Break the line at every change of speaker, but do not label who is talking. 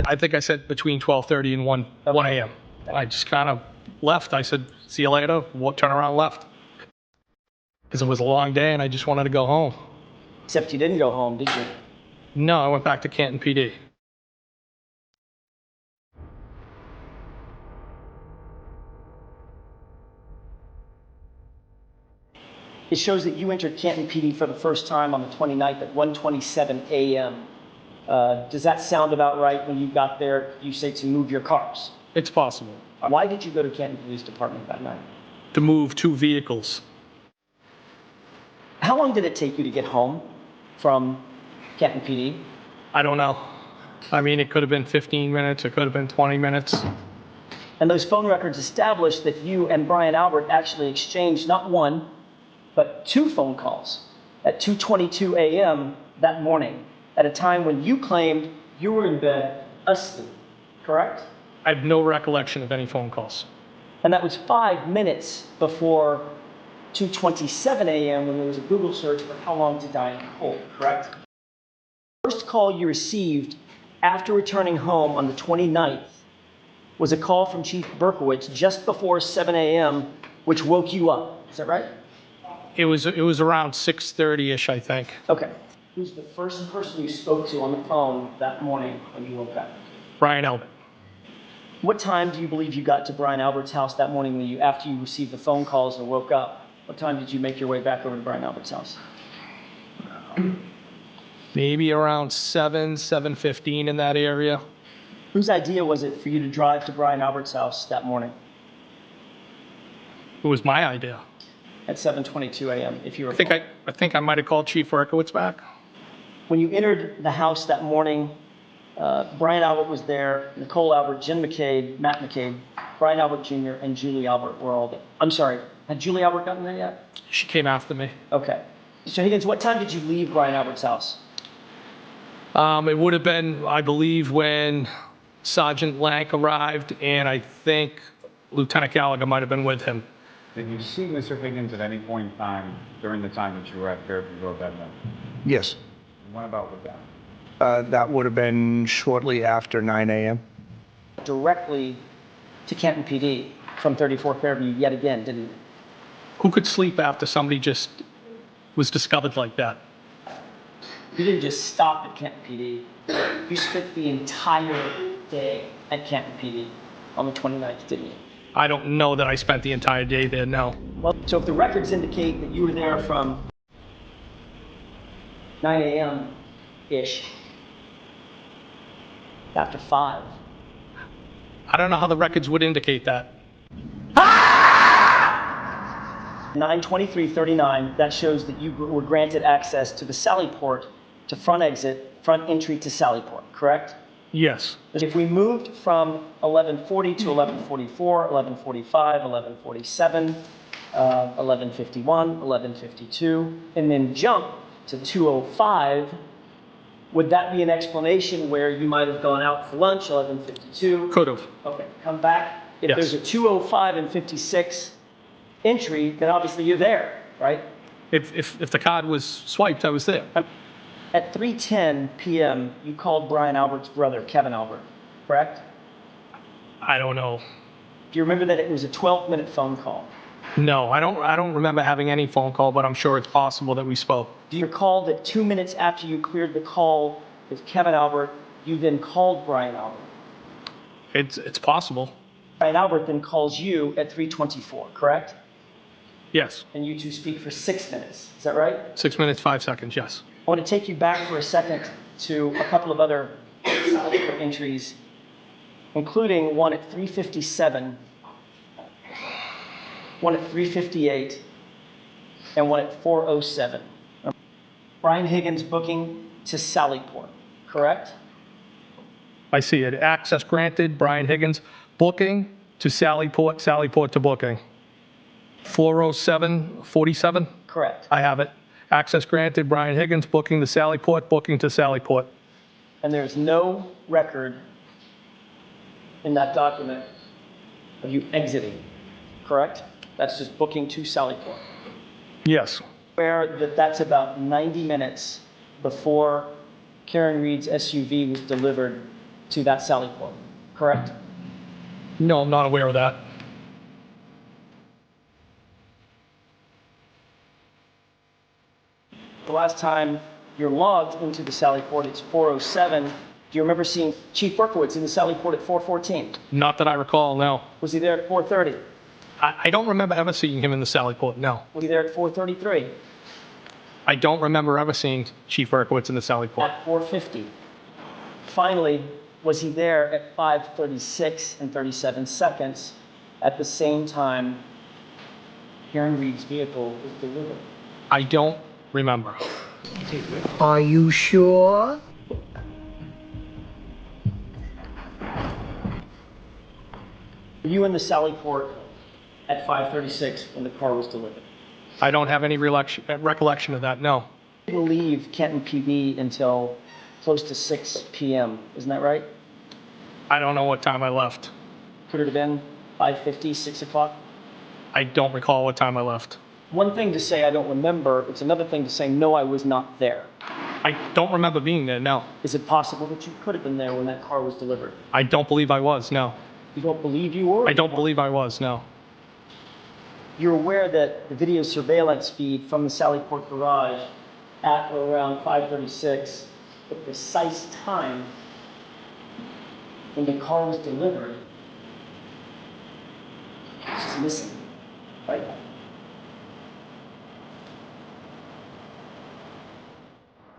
I think I said between 12:30 and 1 a.m. I just kind of left. I said, see you later. Turn around and left. Because it was a long day and I just wanted to go home.
Except you didn't go home, did you?
No, I went back to Canton PD.
It shows that you entered Canton PD for the first time on the 29th at 1:27 a.m. Does that sound about right? When you got there, you say to move your cars.
It's possible.
Why did you go to Canton Police Department that night?
To move 2 vehicles.
How long did it take you to get home from Canton PD?
I don't know. I mean, it could have been 15 minutes. It could have been 20 minutes.
And those phone records established that you and Brian Albert actually exchanged not one, but 2 phone calls at 2:22 a.m. that morning, at a time when you claimed you were in bed asleep, correct?
I have no recollection of any phone calls.
And that was 5 minutes before 2:27 a.m. when there was a Google search for how long to die in a hole, correct? The first call you received after returning home on the 29th was a call from Chief Berkowitz just before 7 a.m., which woke you up. Is that right?
It was around 6:30-ish, I think.
Okay. Who's the first person you spoke to on the phone that morning when you woke up?
Brian Albert.
What time do you believe you got to Brian Albert's house that morning after you received the phone calls and woke up? What time did you make your way back over to Brian Albert's house?
Maybe around 7:15 in that area.
Whose idea was it for you to drive to Brian Albert's house that morning?
It was my idea.
At 7:22 a.m., if you recall.
I think I might have called Chief Berkowitz back.
When you entered the house that morning, Brian Albert was there, Nicole Albert, Jen McCabe, Matt McCabe, Brian Albert Jr., and Julie Albert were all there. I'm sorry, had Julie Albert gotten there yet?
She came after me.
Okay. Mr. Higgins, what time did you leave Brian Albert's house?
It would have been, I believe, when Sergeant Lank arrived, and I think Lieutenant Gallagher might have been with him.
Did you see Mr. Higgins at any point in time during the time that you were at Fairview Road that night?
Yes.
And what about with that?
That would have been shortly after 9 a.m.
Directly to Canton PD from 34 Fairview yet again, didn't you?
Who could sleep after somebody just was discovered like that?
You didn't just stop at Canton PD. You spent the entire day at Canton PD on the 29th, didn't you?
I don't know that I spent the entire day there, no.
Well, so if the records indicate that you were there from 9 a.m.-ish, after 5.
I don't know how the records would indicate that.
9:23:39, that shows that you were granted access to the Sally Port, to front exit, front entry to Sally Port, correct?
Yes.
If we moved from 11:40 to 11:44, 11:45, 11:47, 11:51, 11:52, and then jump to 2:05, would that be an explanation where you might have gone out for lunch, 11:52?
Could have.
Okay, come back. If
Yes.
there's a 2:05 and 56 entry, then obviously you're there, right?
If the card was swiped, I was there.
At 3:10 p.m., you called Brian Albert's brother, Kevin Albert, correct?
I don't know.
Do you remember that it was a 12-minute phone call?
No, I don't remember having any phone call, but I'm sure it's possible that we spoke.
Do you recall that 2 minutes after you cleared the call with Kevin Albert, you then called Brian Albert?
It's possible.
Brian Albert then calls you at 3:24, correct?
Yes.
And you two speak for 6 minutes, is that right?
6 minutes, 5 seconds, yes.
I want to take you back for a second to a couple of other entries, including one at 3:57, one at 3:58, and one at 4:07. Brian Higgins booking to Sallyport, correct?
I see it. Access granted, Brian Higgins, booking to Sallyport, Sallyport to booking. 4:07:47?
Correct.
I have it. Access granted, Brian Higgins, booking to Sallyport, booking to Sallyport.
And there's no record in that document of you exiting, correct? That's just booking to Sallyport.
Yes.
Where that's about 90 minutes before Karen Reed's SUV was delivered to that Sally Port, correct?
No, I'm not aware of that.
The last time you're logged into the Sally Port, it's 4:07. Do you remember seeing Chief Berkowitz in the Sally Port at 4:14?
Not that I recall, no.
Was he there at 4:30?
I don't remember ever seeing him in the Sally Port, no.
Was he there at 4:33?
I don't remember ever seeing Chief Berkowitz in the Sally Port.
At 4:50. Finally, was he there at 5:36 and 37 seconds at the same time Karen Reed's vehicle was delivered?
I don't remember.
Are you sure?
Were you in the Sally Port at 5:36 when the car was delivered?
I don't have any recollection of that, no.
You didn't leave Canton PD until close to 6 p.m., isn't that right?
I don't know what time I left.
Could it have been 5:50, 6 o'clock?
I don't recall what time I left.
One thing to say I don't remember, it's another thing to say no, I was not there.
I don't remember being there, no.
Is it possible that you could have been there when that car was delivered?
I don't believe I was, no.
You don't believe you were?
I don't believe I was, no.
You're aware that the video surveillance feed from the Sally Port garage at or around 5:36, the precise time when the car was delivered, is missing, right?